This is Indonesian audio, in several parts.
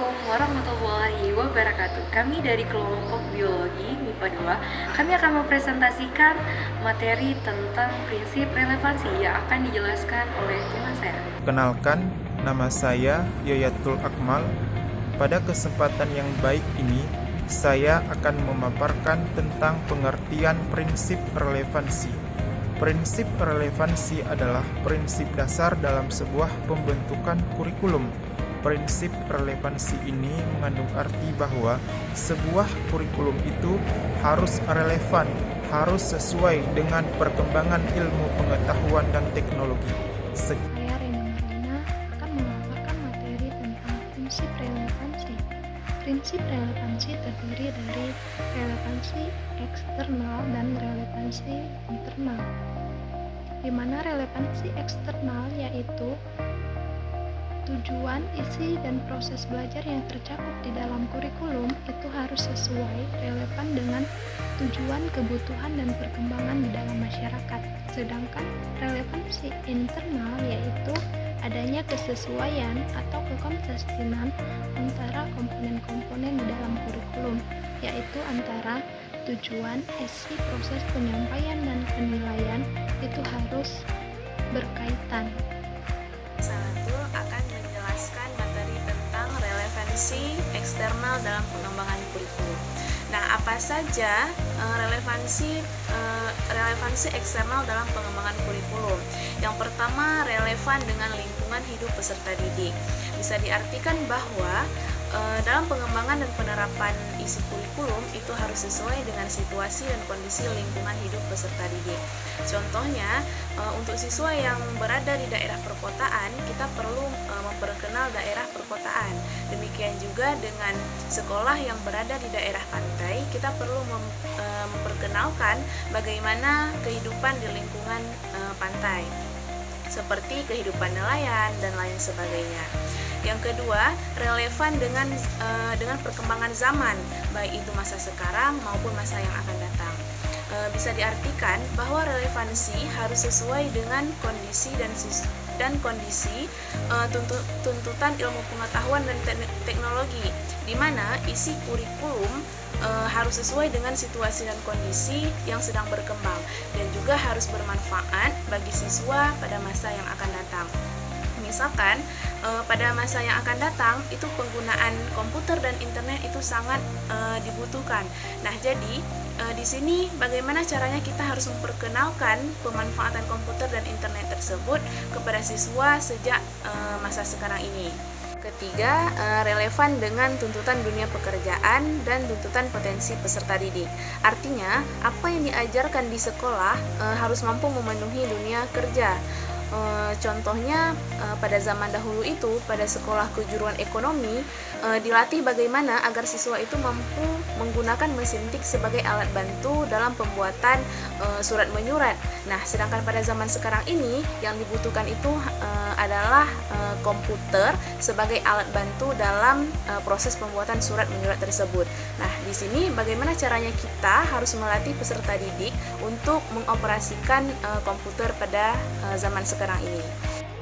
Assalamualaikum warahmatullahi wabarakatuh. Kami dari kelompok biologi MIPA 2, kami akan mempresentasikan materi tentang prinsip relevansi yang akan dijelaskan oleh teman saya. Kenalkan, nama saya Yayatul Akmal. Pada kesempatan yang baik ini, saya akan memaparkan tentang pengertian prinsip relevansi. Prinsip relevansi adalah prinsip dasar dalam sebuah pembentukan kurikulum. Prinsip relevansi ini mengandung arti bahwa sebuah kurikulum itu harus relevan, harus sesuai dengan perkembangan ilmu pengetahuan dan teknologi. Saya Rena Marlina akan memaparkan materi tentang prinsip relevansi. Prinsip relevansi terdiri dari relevansi eksternal dan relevansi internal. Di mana relevansi eksternal yaitu tujuan, isi, dan proses belajar yang tercakup di dalam kurikulum itu harus sesuai, relevan dengan tujuan, kebutuhan, dan perkembangan di dalam masyarakat. Sedangkan relevansi internal yaitu adanya kesesuaian atau kekonsistenan antara komponen-komponen di dalam kurikulum, yaitu antara tujuan, isi, proses penyampaian, dan penilaian itu harus berkaitan. Satu akan menjelaskan materi tentang relevansi eksternal dalam pengembangan kurikulum. Nah, apa saja relevansi eksternal dalam pengembangan kurikulum? Yang pertama, relevan dengan lingkungan hidup peserta didik. Bisa diartikan bahwa dalam pengembangan dan penerapan isi kurikulum itu harus sesuai dengan situasi dan kondisi lingkungan hidup peserta didik. Contohnya, untuk siswa yang berada di daerah perkotaan, kita perlu memperkenal daerah perkotaan. Demikian juga dengan sekolah yang berada di daerah pantai, kita perlu memperkenalkan bagaimana kehidupan di lingkungan pantai, seperti kehidupan nelayan dan lain sebagainya. Yang kedua, relevan dengan perkembangan zaman, baik itu masa sekarang maupun masa yang akan datang. Bisa diartikan bahwa relevansi harus sesuai dengan kondisi dan kondisi tuntutan ilmu pengetahuan dan teknologi, di mana isi kurikulum harus sesuai dengan situasi dan kondisi yang sedang berkembang dan juga harus bermanfaat bagi siswa pada masa yang akan datang. Misalkan pada masa yang akan datang itu penggunaan komputer dan internet itu sangat dibutuhkan. Nah, jadi di sini bagaimana caranya kita harus memperkenalkan pemanfaatan komputer dan internet tersebut kepada siswa sejak masa sekarang ini. Ketiga, relevan dengan tuntutan dunia pekerjaan dan tuntutan potensi peserta didik. Artinya, apa yang diajarkan di sekolah harus mampu memenuhi dunia kerja. Contohnya pada zaman dahulu itu pada sekolah kejuruan ekonomi dilatih bagaimana agar siswa itu mampu menggunakan mesin tik sebagai alat bantu dalam pembuatan surat menyurat. Nah, sedangkan pada zaman sekarang ini yang dibutuhkan itu adalah komputer sebagai alat bantu dalam proses pembuatan surat menyurat tersebut. Nah, di sini bagaimana caranya kita harus melatih peserta didik untuk mengoperasikan komputer pada zaman sekarang ini.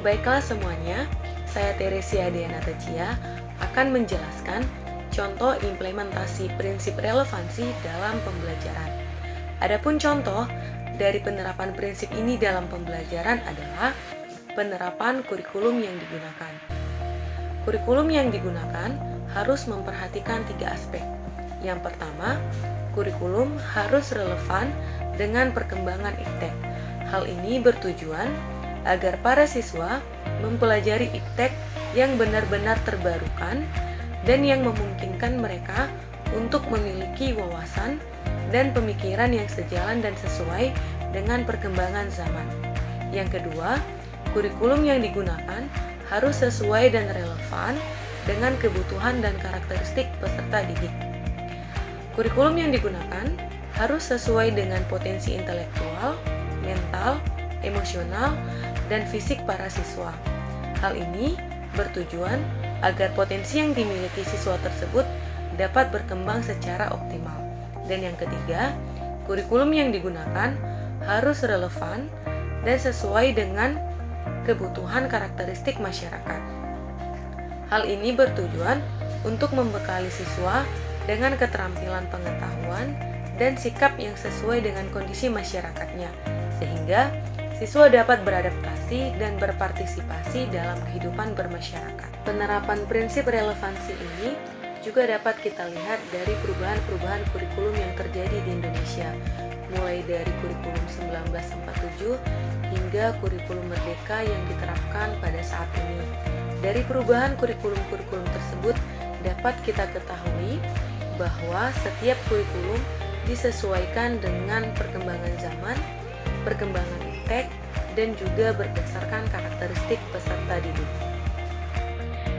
Baiklah semuanya, saya Teresia Diana Tejia akan menjelaskan contoh implementasi prinsip relevansi dalam pembelajaran. Adapun contoh dari penerapan prinsip ini dalam pembelajaran adalah penerapan kurikulum yang digunakan. Kurikulum yang digunakan harus memperhatikan 3 aspek. Yang pertama, kurikulum harus relevan dengan perkembangan iptek. Hal ini bertujuan agar para siswa mempelajari iptek yang benar-benar terbarukan dan yang memungkinkan mereka untuk memiliki wawasan dan pemikiran yang sejalan dan sesuai dengan perkembangan zaman. Yang kedua, kurikulum yang digunakan harus sesuai dan relevan dengan kebutuhan dan karakteristik peserta didik. Kurikulum yang digunakan harus sesuai dengan potensi intelektual, mental, emosional, dan fisik para siswa. Hal ini bertujuan agar potensi yang dimiliki siswa tersebut dapat berkembang secara optimal. Dan yang ketiga, kurikulum yang digunakan harus relevan dan sesuai dengan kebutuhan karakteristik masyarakat. Hal ini bertujuan untuk membekali siswa dengan keterampilan pengetahuan dan sikap yang sesuai dengan kondisi masyarakatnya, sehingga siswa dapat beradaptasi dan berpartisipasi dalam kehidupan bermasyarakat. Penerapan prinsip relevansi ini juga dapat kita lihat dari perubahan-perubahan kurikulum yang terjadi di Indonesia, mulai dari kurikulum 1947 hingga kurikulum merdeka yang diterapkan pada saat ini. Dari perubahan kurikulum-kurikulum tersebut dapat kita ketahui bahwa setiap kurikulum disesuaikan dengan perkembangan zaman, perkembangan iptek, dan juga berdasarkan karakteristik peserta didik.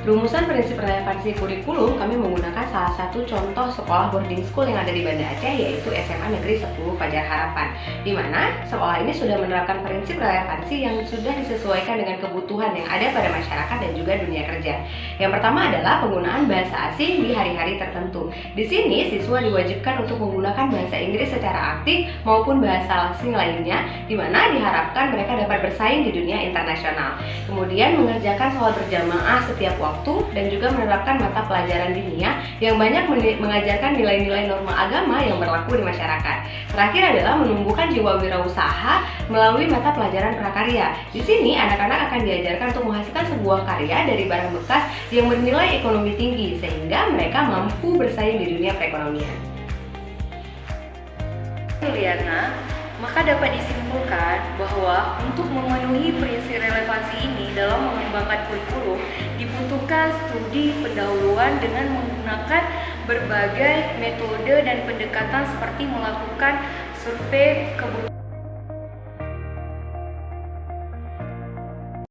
Rumusan prinsip relevansi kurikulum kami menggunakan salah satu contoh sekolah boarding school yang ada di Banda Aceh, yaitu SMA Negeri 10 Fajar Harapan, di mana sekolah ini sudah menerapkan prinsip relevansi yang sudah disesuaikan dengan kebutuhan yang ada pada masyarakat dan juga dunia kerja. Yang pertama adalah penggunaan bahasa asing di hari-hari tertentu. Di sini siswa diwajibkan untuk menggunakan bahasa Inggris secara aktif maupun bahasa asing lainnya, di mana diharapkan mereka dapat bersaing di dunia internasional. Kemudian mengerjakan sholat berjamaah setiap waktu dan juga menerapkan mata pelajaran dinia yang banyak mengajarkan nilai-nilai norma agama yang berlaku di masyarakat. Terakhir adalah menumbuhkan jiwa wirausaha melalui mata pelajaran prakarya. Di sini anak-anak akan diajarkan untuk menghasilkan sebuah karya dari barang bekas yang bernilai ekonomi tinggi sehingga mereka mampu bersaing di dunia perekonomian. Juliana, maka dapat disimpulkan bahwa untuk memenuhi prinsip relevansi ini dalam mengembangkan kurikulum dibutuhkan studi pendahuluan dengan menggunakan berbagai metode dan pendekatan seperti melakukan survei kebutuhan